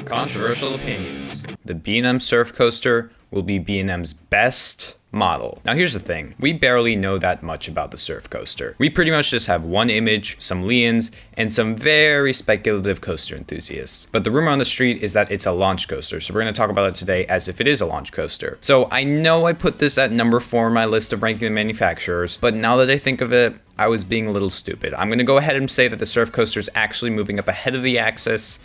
Controversial opinions. The B&M Surf Coaster will be B&M's best model. Now here's the thing, we barely know that much about the surf coaster. We pretty much just have one image, some leans, and some very speculative coaster enthusiasts. But the rumor on the street is that it's a launch coaster, so we're going to talk about it today as if it is a launch coaster. So I know I put this at number 4 in my list of ranking the manufacturers, but now that I think of it, I was being a little stupid. I'm going to go ahead and say that the surf coaster is actually moving up ahead of the axis,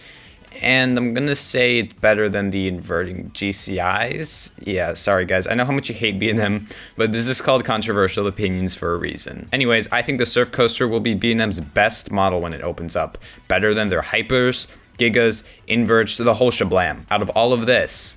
and I'm gonna say it's better than the inverting GCIs. Yeah, sorry guys, I know how much you hate B&M, but this is called controversial opinions for a reason. Anyways, I think the surf coaster will be B&M's best model when it opens up. Better than their hypers, gigas, inverts, the whole shablam. Out of all of this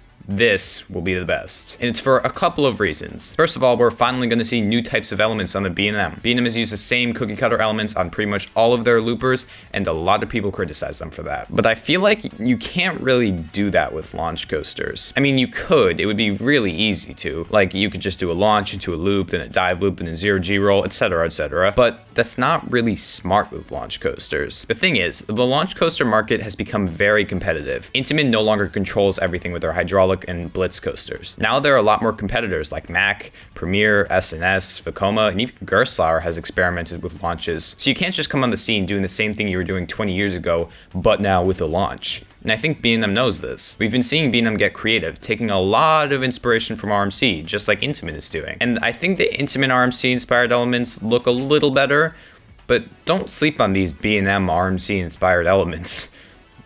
will be the best. And it's for a couple of reasons. First of all, we're finally going to see new types of elements on the B&M. B&M has used the same cookie cutter elements on pretty much all of their loopers, and a lot of people criticize them for that. But I feel like you can't really do that with launch coasters. I mean, you could. It would be really easy to. Like, you could just do a launch into a loop, then a dive loop, then a zero G roll, etc., etc. But that's not really smart with launch coasters. The thing is, the launch coaster market has become very competitive. Intamin no longer controls everything with their hydraulic and blitz coasters. Now there are a lot more competitors like Mack, Premier, S&S, Vekoma, and even Gerstlauer has experimented with launches. So you can't just come on the scene doing the same thing you were doing 20 years ago, but now with a launch. And I think B&M knows this. We've been seeing B&M get creative, taking a lot of inspiration from RMC, just like Intamin is doing. And I think the Intamin RMC inspired elements look a little better, but don't sleep on these B&M RMC inspired elements.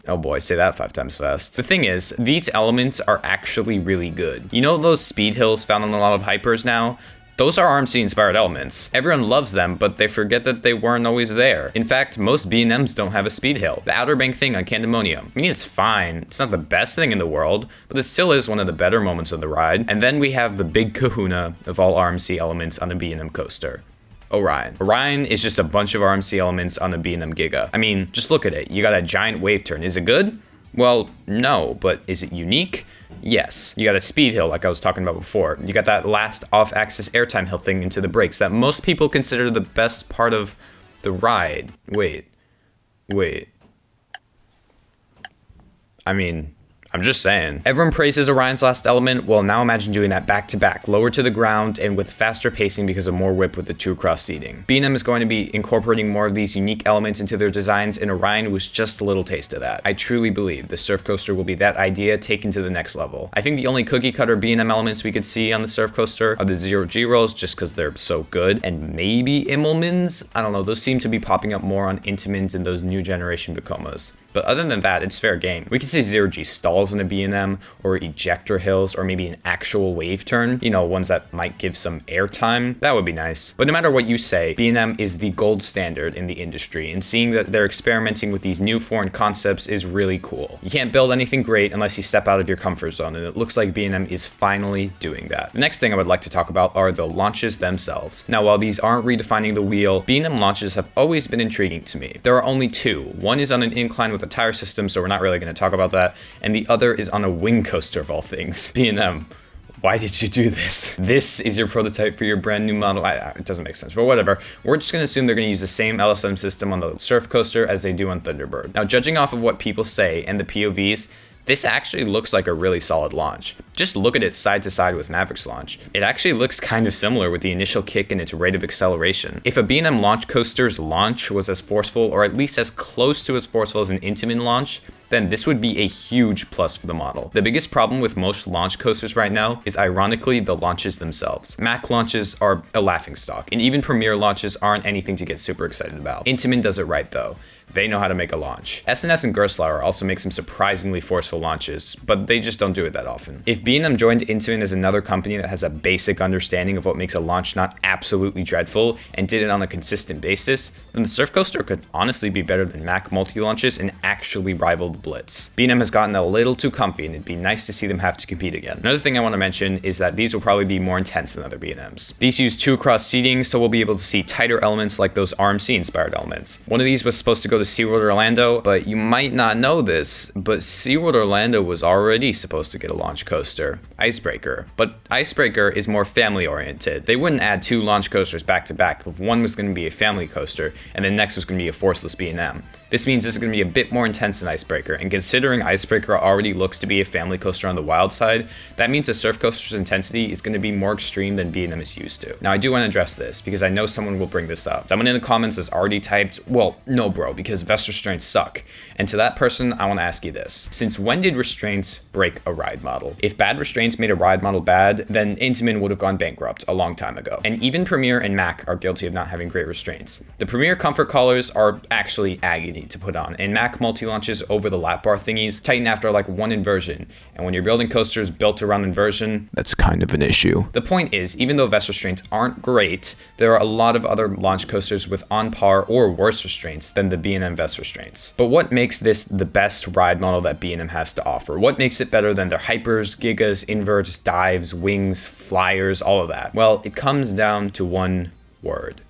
Oh boy, say that 5 times fast. The thing is, these elements are actually really good. You know those speed hills found on a lot of hypers now? Those are RMC inspired elements. Everyone loves them, but they forget that they weren't always there. In fact, most B&Ms don't have a speed hill. The Outer Bank thing on Candemonium. I mean, it's fine. It's not the best thing in the world, but it still is one of the better moments of the ride. And then we have the big kahuna of all RMC elements on the B&M coaster. Orion. Orion is just a bunch of RMC elements on a B&M Giga. I mean, just look at it. You got a giant wave turn. Is it good? Well, no, but is it unique? Yes. You got a speed hill like I was talking about before. You got that last off-axis airtime hill thing into the brakes that most people consider the best part of the ride. Wait. I mean, I'm just saying. Everyone praises Orion's last element. Well, now imagine doing that back to back, lower to the ground and with faster pacing because of more whip with the 2 across seating. B&M is going to be incorporating more of these unique elements into their designs, and Orion was just a little taste of that. I truly believe the surf coaster will be that idea taken to the next level. I think the only cookie cutter B&M elements we could see on the surf coaster are the zero G rolls just because they're so good, and maybe Immelmans. I don't know, those seem to be popping up more on Intamins and those new generation Vekomas. But other than that, it's fair game. We could see zero G stalls in a B&M, or ejector hills, or maybe an actual wave turn. You know, ones that might give some airtime. That would be nice. But no matter what you say, B&M is the gold standard in the industry, and seeing that they're experimenting with these new foreign concepts is really cool. You can't build anything great unless you step out of your comfort zone, and it looks like B&M is finally doing that. The next thing I would like to talk about are the launches themselves. Now, while these aren't redefining the wheel, B&M launches have always been intriguing to me. There are only 2. One is on an incline with a tire system, so we're not really going to talk about that, and the other is on a wing coaster of all things. B&M, why did you do this? This is your prototype for your brand new model. It doesn't make sense, but whatever. We're just going to assume they're going to use the same LSM system on the surf coaster as they do on Thunderbird. Now, judging off of what people say and the POVs, this actually looks like a really solid launch. Just look at it side to side with Maverick's launch. It actually looks kind of similar with the initial kick and its rate of acceleration. If a B&M launch coaster's launch was as forceful, or at least as close to as forceful as an Intamin launch, then this would be a huge plus for the model. The biggest problem with most launch coasters right now is ironically the launches themselves. Mack launches are a laughingstock, and even Premier launches aren't anything to get super excited about. Intamin does it right though. They know how to make a launch. S&S and Gerstlauer also make some surprisingly forceful launches, but they just don't do it that often. If B&M joined Intamin as another company that has a basic understanding of what makes a launch not absolutely dreadful and did it on a consistent basis, then the surf coaster could honestly be better than Mack multi-launches and actually rival the Blitz. B&M has gotten a little too comfy, and it'd be nice to see them have to compete again. Another thing I want to mention is that these will probably be more intense than other B&Ms. These use 2 across seating, so we'll be able to see tighter elements like those RMC inspired elements. One of these was supposed to go to was SeaWorld Orlando, but you might not know this, but SeaWorld Orlando was already supposed to get a launch coaster, Icebreaker. But Icebreaker is more family oriented. They wouldn't add 2 launch coasters back to back if one was going to be a family coaster and the next was going to be a forceless B&M. This means this is going to be a bit more intense than Icebreaker, and considering Icebreaker already looks to be a family coaster on the wild side, that means the surf coaster's intensity is going to be more extreme than B&M is used to. Now I do want to address this because I know someone will bring this up. Someone in the comments has already typed, well, no bro, because vest restraints suck. And to that person, I want to ask you this. Since when did restraints break a ride model? If bad restraints made a ride model bad, then Intamin would have gone bankrupt a long time ago. And even Premier and Mac are guilty of not having great restraints. The Premier comfort collars are actually agony to put on, and Mac multi-launches over the lap bar thingies tighten after like 1 inversion. And when you're building coasters built around inversion, that's kind of an issue. The point is, even though vest restraints aren't great, there are a lot of other launch coasters with on par or worse restraints than the B&M vest restraints. But what makes this the best ride model that B&M has to offer? What makes it better than their hypers, gigas, inverts, dives, wings, flyers, all of that? Well, it comes down to one word: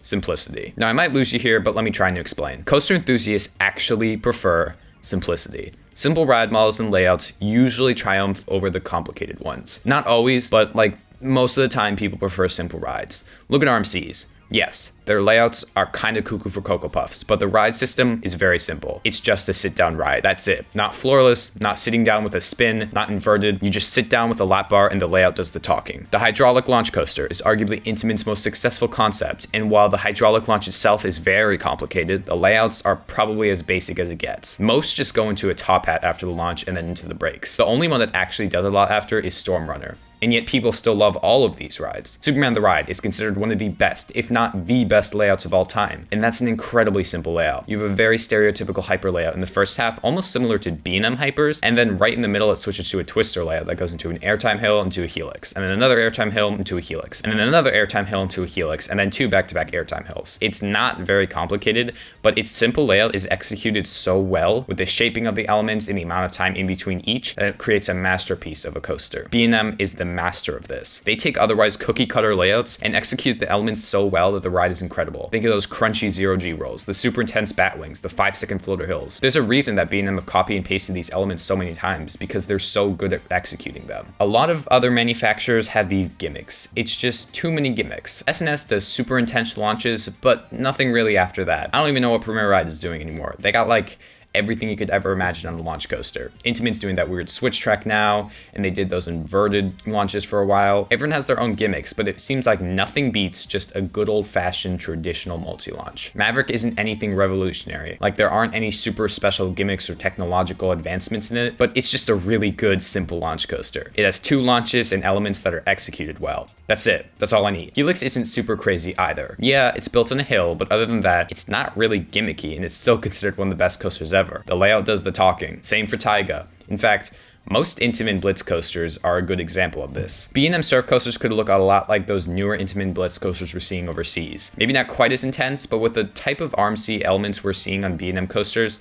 simplicity. Now I might lose you here, but let me try and explain. Coaster enthusiasts actually prefer simplicity. Simple ride models and layouts usually triumph over the complicated ones. Not always, but like most of the time people prefer simple rides. Look at RMCs. Yes, their layouts are kind of cuckoo for Cocoa Puffs, but the ride system is very simple. It's just a sit-down ride. That's it. Not floorless, not sitting down with a spin, not inverted. You just sit down with a lap bar and the layout does the talking. The hydraulic launch coaster is arguably Intamin's most successful concept, and while the hydraulic launch itself is very complicated, the layouts are probably as basic as it gets. Most just go into a top hat after the launch and then into the brakes. The only one that actually does a lot after is Storm Runner. And yet people still love all of these rides. Superman the Ride is considered one of the best, if not the best layouts of all time. And that's an incredibly simple layout. You have a very stereotypical hyper layout in the first half, almost similar to B&M hypers. And then right in the middle, it switches to a twister layout that goes into an airtime hill into a helix. And then another airtime hill into a helix. And then another airtime hill into a helix. And then 2 back-to-back airtime hills. It's not very complicated, but its simple layout is executed so well with the shaping of the elements and the amount of time in between each that it creates a masterpiece of a coaster. B&M is the master of this. They take otherwise cookie cutter layouts and execute the elements so well that the ride is incredible. Think of those crunchy 0G rolls, the super intense bat wings, the 5-second floater hills. There's a reason that B&M have copy and pasted these elements so many times, because they're so good at executing them. A lot of other manufacturers have these gimmicks. It's just too many gimmicks. S&S does super intense launches, but nothing really after that. I don't even know what Premier Ride is doing anymore. They got like everything you could ever imagine on a launch coaster. Intamin's doing that weird switch track now, and they did those inverted launches for a while. Everyone has their own gimmicks, but it seems like nothing beats just a good old-fashioned traditional multi-launch. Maverick isn't anything revolutionary. Like, there aren't any super special gimmicks or technological advancements in it, but it's just a really good, simple launch coaster. It has 2 launches and elements that are executed well. That's it. That's all I need. Helix isn't super crazy either. Yeah, it's built on a hill, but other than that, it's not really gimmicky, and it's still considered one of the best coasters ever. The layout does the talking. Same for Taiga. In fact, most Intamin Blitz coasters are a good example of this. B&M surf coasters could look a lot like those newer Intamin Blitz coasters we're seeing overseas. Maybe not quite as intense, but with the type of RMC elements we're seeing on B&M coasters,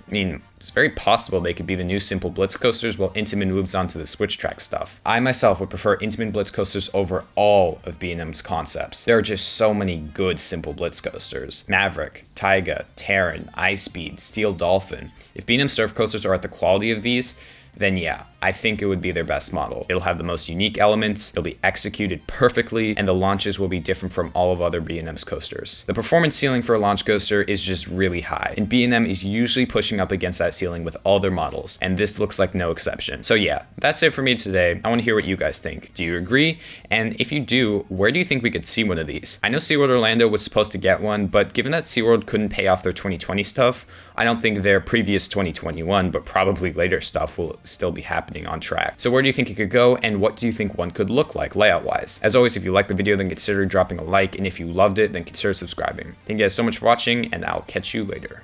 I mean, it's very possible they could be the new simple Blitz coasters while Intamin moves on to the switch track stuff. I myself would prefer Intamin Blitz coasters over all of B&M's concepts. There are just so many good simple Blitz coasters. Maverick, Taiga, Terran, Ice Speed, Steel Dolphin. If B&M surf coasters are at the quality of these, then yeah, I think it would be their best model. It'll have the most unique elements, it'll be executed perfectly, and the launches will be different from all of other B&M's coasters. The performance ceiling for a launch coaster is just really high, and B&M is usually pushing up against that ceiling with all their models, and this looks like no exception. So yeah, that's it for me today. I want to hear what you guys think. Do you agree? And if you do, where do you think we could see one of these? I know SeaWorld Orlando was supposed to get one, but given that SeaWorld couldn't pay off their 2020 stuff, I don't think their previous 2021, but probably later stuff will still be happening on track. So where do you think it could go, and what do you think one could look like layout-wise? As always, if you liked the video, then consider dropping a like, and if you loved it, then consider subscribing. Thank you guys so much for watching, and I'll catch you later.